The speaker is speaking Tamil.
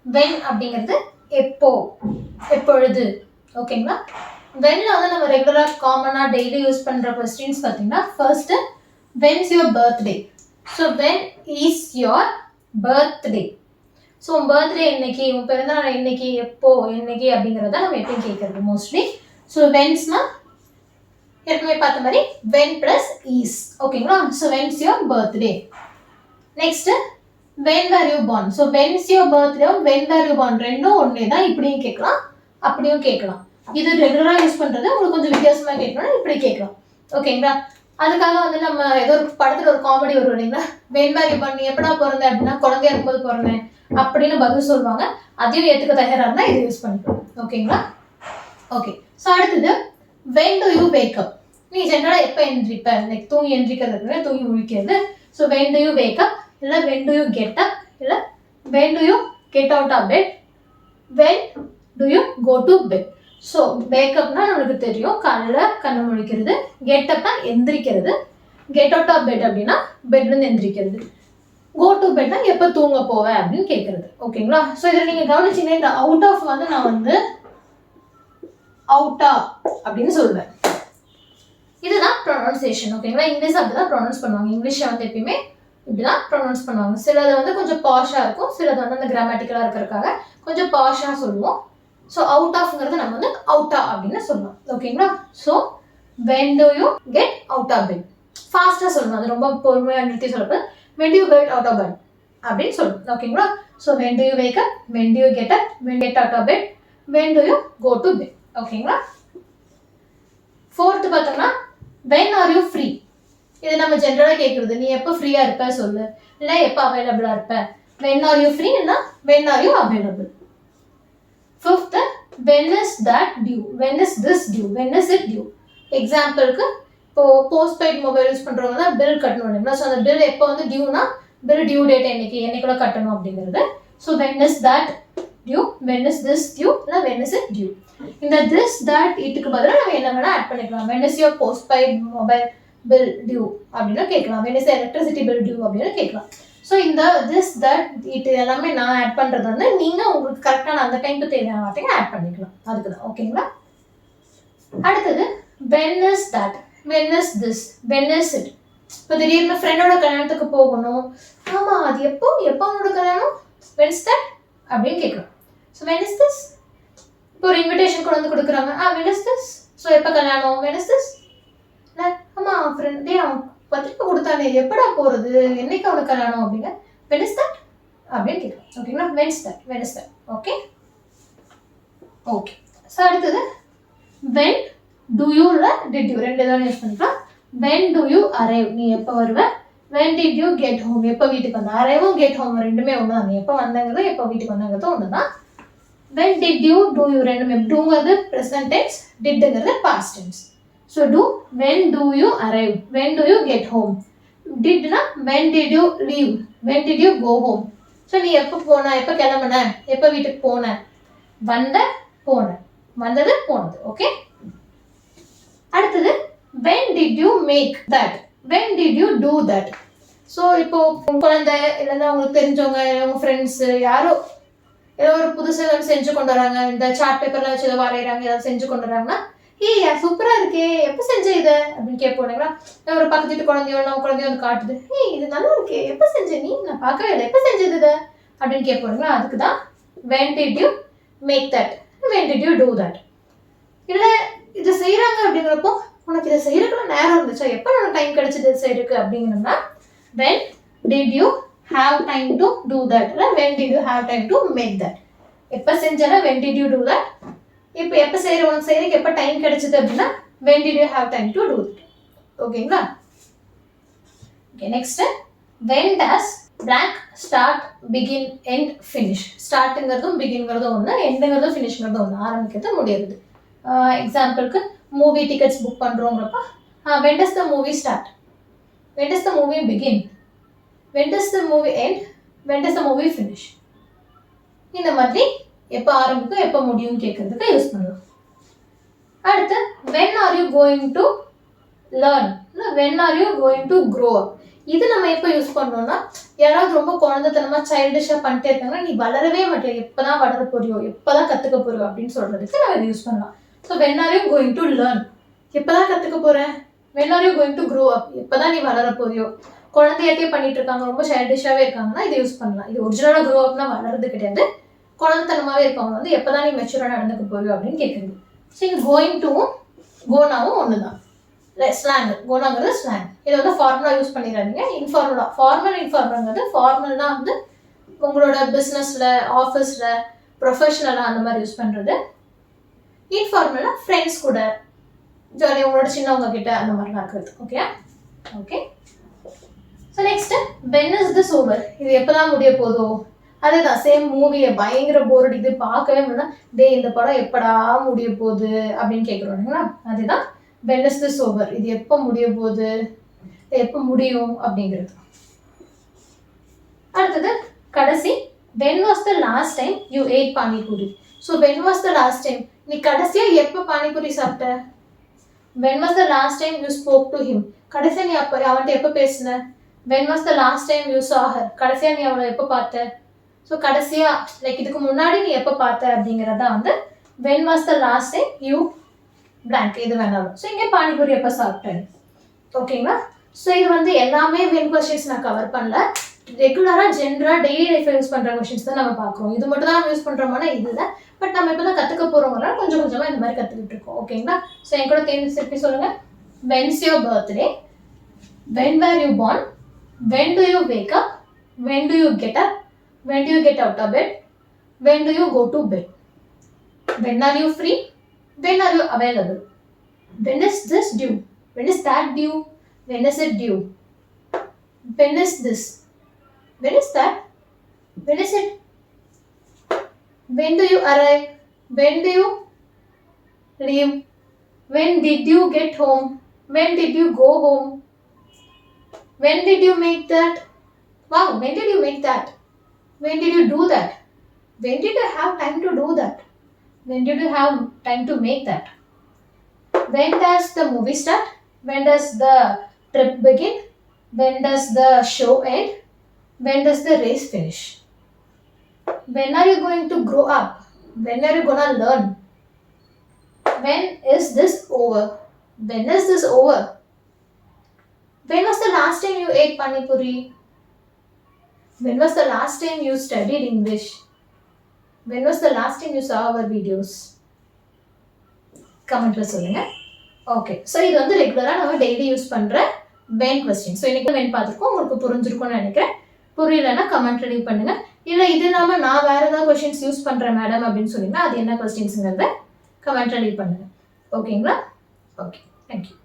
when அப்படிங்கிறது எப்போ, எப்பொழுது. ஓகேங்களா? whenல வந்து நம்ம ரெகுலரா காமனா டெய்லி யூஸ் பண்ற கொஸ்டின்ஸ் பார்த்தீங்கன்னா first when's your birthday. so when is your birthday. So birthday என்னைக்கு, உன் பிறந்தநாள் என்னைக்கு, எப்போ, என்னைக்கு அப்படிங்கிறத நம்ம எப்பயும் கேட்கறது மோஸ்ட்லி. ஸோ வென்ஸ்னா ஏற்கனவே பார்த்த மாதிரி வென் பிளஸ் ஈஸ். ஓகேங்களா? So when's your birthday. Next when were you born. So when's your birthday when were you born ரெண்டும் ஒன்றே தான். இப்படியும் கேட்கலாம், அப்படியும் கேட்கலாம். இது ரெகுலராக யூஸ் பண்ணுறது உங்களுக்கு கொஞ்சம் வித்தியாசமாக கேட்கணும்னா இப்படி கேட்கலாம். ஓகேங்களா? அதுக்காக வந்து நம்ம ஏதோ ஒரு படத்தில் ஒரு காமெடி வரும் இல்லைங்களா, வென் வேர் யூ பார்ன், நீ எப்படா பிறந்தேன் அப்படின்னா குழந்தையா இருக்கும்போது பிறந்தேன் அப்படின்னு பதில் சொல்லுவாங்க. அதையும் ஏற்றுக்க தயாராக இருந்தால் இது யூஸ் பண்ணிக்கலாம். ஓகேங்களா? ஓகே. ஸோ அடுத்தது when do you wake up. நீ ஜென்ரலாக எப்போ எந்திரிப்ப, லைக் தூங்கி எந்திரிக்கிறது, தூங்கி முழிக்கிறது. So when do you wake up, இல்லை when do you get up, இல்லை when do you get out of bed, when do you go to bed. So வேக்கப்னா நம்மளுக்கு தெரியும், காலையில் கண்ணு முழிக்கிறது. கெட் அப்னா எந்திரிக்கிறது. கெட் அவுட் ஆஃப் பெட் அப்படின்னா பெட்லேருந்து எந்திரிக்கிறது. கோ டு பெட்னா எப்போ தூங்க போவேன் அப்படின்னு கேட்குறது. ஓகேங்களா? ஸோ இதில் நீங்கள் கவனிச்சிங்கன்னா இந்த அவுட் ஆஃப் வந்து நான் வந்து அவுட்டா அப்படின்னு சொல்லுவேன். இதுதான் ப்ரொனவுன்சியேஷன். ஓகேங்களா? இங்கிலீஷ் அப்படிதான் ப்ரொனவுன்ஸ் பண்ணுவாங்க. இங்கிலீஷை வந்து எப்பயுமே இப்படிதான் ப்ரொனவுன்ஸ் பண்ணுவாங்க. சிலது வந்து கொஞ்சம் பாஷாக இருக்கும், சிலது வந்து அந்த கிராமட்டிக்கலாக இருக்கிறதுக்காக கொஞ்சம் பாஷாக சொல்லுவோம். ஸோ அவுட் ஆஃப்ங்கிறது நம்ம வந்து அவுட்டா அப்படின்னு சொல்லலாம். ஓகேங்களா? So when do you get out of bed. ஃபாஸ்ட்டாக சொல்லணும், அது ரொம்ப பொறுமையாக நிறுத்தி சொல்லப்போ when do you get out of bed அப்படின்னு சொல்லணும். ஓகேங்களா? So when do you wake up, when do you get up, when get out of bed, when do you go to bed. ஓகேங்களா? ஃபோர்த்து பார்த்தோம்னா when are you free. இது நம்ம ஜென்ரலாக கேட்குறது, நீ எப்போ ஃப்ரீயாக இருப்ப சொல்லு, இல்லை எப்போ அவைலபிளாக இருப்ப. when are you free இல்லைன்னா when are you available. Fifth when is that due, when is this due, when is it due. எக்ஸாம்பிளுக்கு இப்போ போஸ்ட்பெய்ட் மொபைல் யூஸ் பண்ணுறவங்க தான் பில் கட்டணும் இல்லைங்களா. ஸோ அந்த பில் எப்போ வந்து டியூனா பில் டியூ டேட் என்னைக்கு, என்னைக்குள்ள கட்டணும் அப்படிங்கிறது. So when is that due, when is this due, இல்லை when is it due. இந்த this that இதுக்கு பதிலாக நம்ம என்ன வேணால் ஆட் பண்ணிக்கலாம். when is your postpaid mobile bill due அப்படின்னு கேட்கலாம். when is the electricity bill due அப்படின்னு கேட்கலாம். ஸோ இந்த this that இது எல்லாமே நான் ஆட் பண்ணுறது வந்து நீங்கள் உங்களுக்கு கரெக்டான அந்த டைமுக்கு தேவையான வார்த்தைங்க ஆட் பண்ணிக்கலாம். அதுக்கு தான். ஓகேங்களா? அடுத்தது when is that, when is this, when is it. இப்போ திடீர்னு ஃப்ரெண்டோட கல்யாணத்துக்கு போகணும். ஆமாம், அது எப்போ அவனோட கல்யாணம், when is that அப்படின்னு கேட்கலாம். So when is this. இப்போ ஒரு இன்விடேஷன் கொண்டு வந்து கொடுக்குறாங்க. when is this. ஸோ எப்போ கல்யாணம், when is this. ஆமாம் ஃப்ரெண்டே அவன் பத்திரிக்கை கொடுத்தானே, எப்படா போகிறது, என்னைக்கு அவனுக்கு கல்யாணம் அப்படிங்க when is that அப்படின்னு கேட்கலாம். ஓகேங்களா? when is that, when is that. Okay okay. So அடுத்தது when do you did you ரெண்டு தான் யூஸ் பண்ணிக்கலாம். when do you arrive, நீ எப்போ வருவ. when did you get home, எப்போ வீட்டுக்கு வந்த. arriveம் get home ரெண்டுமே ஒன்று தான். நீ எப்போ வந்தங்கிறது எப்போ வீட்டுக்கு வந்தங்கிறது ஒன்று தான். when did you do you ரெண்டுமே doங்கிறது present tense, didங்கிறது past tense. so do when do you arrive, when do you get home. didனா when did you leave, when did you go home. So நீ எப்போ போன, எப்போ கிளம்புன, எப்போ வீட்டுக்கு போன. வந்த போன, வந்தது போனது. ஓகே. அடுத்தது when did you make that, when did you do that. So இப்போ குழந்தை இல்லைன்னா உங்களுக்கு தெரிஞ்சவங்க, உங்கள் ஃப்ரெண்ட்ஸு யாரோ ஏதோ ஒரு புதுசாக செஞ்சு கொண்டு வராங்க, இந்த சார்ட் பேப்பர்லாம் வச்சு ஏதோ வரைகிறாங்க, ஏதாவது செஞ்சு கொண்டு வராங்கன்னா சூப்பராக இருக்கே, எப்போ செஞ்ச இதை அப்படின்னு கேட்போங்களா. ஒரு பக்கத்து வீட்டு குழந்தையோ நம்ம குழந்தையோ வந்து காட்டுது, இது நல்லா இருக்கே, எப்போ செஞ்ச நீ, நான் பார்க்கவே இல்லை, எப்போ செஞ்சது இதை அப்படின்னு கேட்போங்களா. அதுக்கு தான் when did you make that, when did you do that. இல்லை இதை செய்கிறாங்க அப்படிங்கிறப்போ உனக்கு இதை செய்யறதுக்குள்ள நேரம் இருந்துச்சா, எப்போ உனக்கு டைம் கிடைச்சது செய்யறதுக்கு அப்படிங்கிறோம்னா when did you have time to do that, இல்லை when did you have time to make that. எப்போ செஞ்சனா when did you do that. இப்போ எப்போ செய்கிற உனக்கு செய்யறதுக்கு எப்போ டைம் கிடைச்சது அப்படின்னா when did you have time to do it. ஓகேங்களா? Okay. Next when does blank start, begin, end, finish. ஸ்டார்ட்டுங்கிறதும் பிகின்ங்கிறதும் ஒன்று, எண்டுங்கிறதும் ஃபினிஷ்ங்கிறதும் ஒன்று, ஆரம்பிக்கிறது முடியாது. எக்ஸாம்பிளுக்கு மூவி டிக்கெட்ஸ் புக் பண்ணுறோங்கிறப்ப when does the movie start, when does the movie begin, when does the movie end, when does the movie finish. இந்த மாதிரி எப்போ ஆரம்பிக்கும் எப்போ முடியும்னு கேட்கறதுக்கு யூஸ் பண்ணலாம். அடுத்து when are you going to learn, when are you going to grow up. இது நம்ம எப்போ யூஸ் பண்ணோம்னா யாராவது ரொம்ப குழந்தைத்தனமா சைல்டிஷா பண்ணிட்டே இருக்காங்கன்னா நீ வளரவே மாட்டேன், எப்பதான் வளர போறியோ, எப்பதான் கத்துக்க போறியோ அப்படின்னு சொல்றதுக்கு நம்ம இதை யூஸ் பண்ணலாம். So when are you going to learn? எப்பதான் கத்துக்க போறேன்? when are you going to grow up? எப்பதான் நீ வளர போறியோ? குழந்தையாட்டே பண்ணிட்டு இருக்காங்க, ரொம்ப சைல்டிஷாவே இருக்காங்கன்னா இதை யூஸ் பண்ணலாம். இது ஒரிஜினலா க்ரோ அப்னா வளர்றது கிடையாது. குழந்தைத்தனமாவே இருக்கவங்க வந்து எப்பதான் நீ மெச்சூரா நடந்துக்க போறியோ அப்படின்னு கேட்குறது. ஸோ இங்க கோயிங் டுவும் கோனாவும் ஒண்ணுதான். ஸ்லாங், கோனாங்கிறது ஸ்லாங். இதை வந்து ஃபார்முலா யூஸ் பண்ணிடாதீங்க. இன்ஃபார்முலா, ஃபார்மல் இன்ஃபார்மல்ங்கிறது ஃபார்மல்னா வந்து உங்களோட பிஸ்னஸ்ல, ஆஃபீஸ்ல, ப்ரொஃபஷனலா அந்த மாதிரி யூஸ் பண்றது. இன்ஃபார்மல்னா ஃப்ரெண்ட்ஸ் கூட ஜாலியாக உங்களோட சின்னவங்க கிட்ட அந்த மாதிரிலாம் இருக்கிறது. Okay okay. So next when is this over? இது எப்போதான் முடிய போதோ? அதேதான், சேம் மூவியை பயங்கர போர் அடிக்குது, பார்க்கவே முடியல, டே இந்த படம் எப்படா முடிய போகுது அப்படின்னு கேட்குறோம் இல்லைங்களா? அதுதான் when is this over? இது எப்போ முடிய போகுது, எப்போ முடியும் அப்படிங்கிறது. அடுத்தது கடைசி, when was the last time you ate panipuri? So when was the last time, நீ கடைசியா எப்போ பானிபூரி சாப்பிட்ட? when was the last time you spoke to him? கடைசியா நீ அப்போ அவன்கிட்ட எப்போ பேசின? when was the last time you saw her? கடைசியா நீ அவளை எப்போ பார்த்த? ஸோ கடைசியா லைக் இதுக்கு முன்னாடி நீ எப்போ பார்த்த அப்படிங்கிறதா வந்து when was the last time you blank, இது வேணாலும். ஸோ இங்கே பானிபூரி எப்போ சாப்பிட்டேன். ஓகேங்களா? ஸோ இது வந்து எல்லாமே வென் கொஸ்டின்ஸ் நான் கவர் பண்ணல. ரெகுலராக ஜென்ரலாக டெய்லி லைஃப்பில் யூஸ் பண்ணுற கொஸ்டின்ஸ் தான் நம்ம பார்க்குறோம். இது மட்டும் தான் நம்ம யூஸ் பண்ணுறோம்னா இது இல்லை. பட் நம்ம இப்போ தான் கற்றுக்க போகிறோம்னா கொஞ்சம் கொஞ்சமாக இந்த மாதிரி கற்றுக்கிட்டு இருக்கோம். ஓகேங்களா? ஸோ என் கூட திருப்பி சொல்லுங்கள். when's your birthday? when were you born? when do you wake up? when do you get up? when do you get out of bed? when do you go to bed? when are you free? when are you available? when is this due? when is that due? when is it due? when is this? when is that? when is it? when do you arrive? when do you leave? when did you get home? when did you go home? when did you make that? Wow, when did you make that? when did you do that? when did you have time to do that? when did you have time to make that? when does the movie start? when does the trip begin? when does the show end? when does the race finish? when are you going to grow up? when are you gonna learn? when is this over? when is this over? when was the last time you ate pani puri? when was the last time you studied English? when was the last time you saw our videos? கமெண்ட்ல சொல்லுங்க. ஓகே, ஸோ இது வந்து ரெகுலராக நம்ம டெய்லி யூஸ் பண்ணுற வென் கொஸ்டின். ஸோ இன்னைக்கு வென் பார்த்துருக்கோம், உங்களுக்கு புரிஞ்சிருக்கும்னு நினைக்கிறேன். புரியலன்னா கமெண்ட் லீவ் பண்ணுங்க. இல்லை இது இல்லாமல் நான் வேறு ஏதாவது கொஸ்டின்ஸ் யூஸ் பண்ணுறேன் மேடம் அப்படின்னு சொன்னீங்கன்னா அது என்ன கொஸ்டின்ஸுங்கிறத கமெண்ட் லீவ் பண்ணுங்க. ஓகேங்களா? Okay, thank you.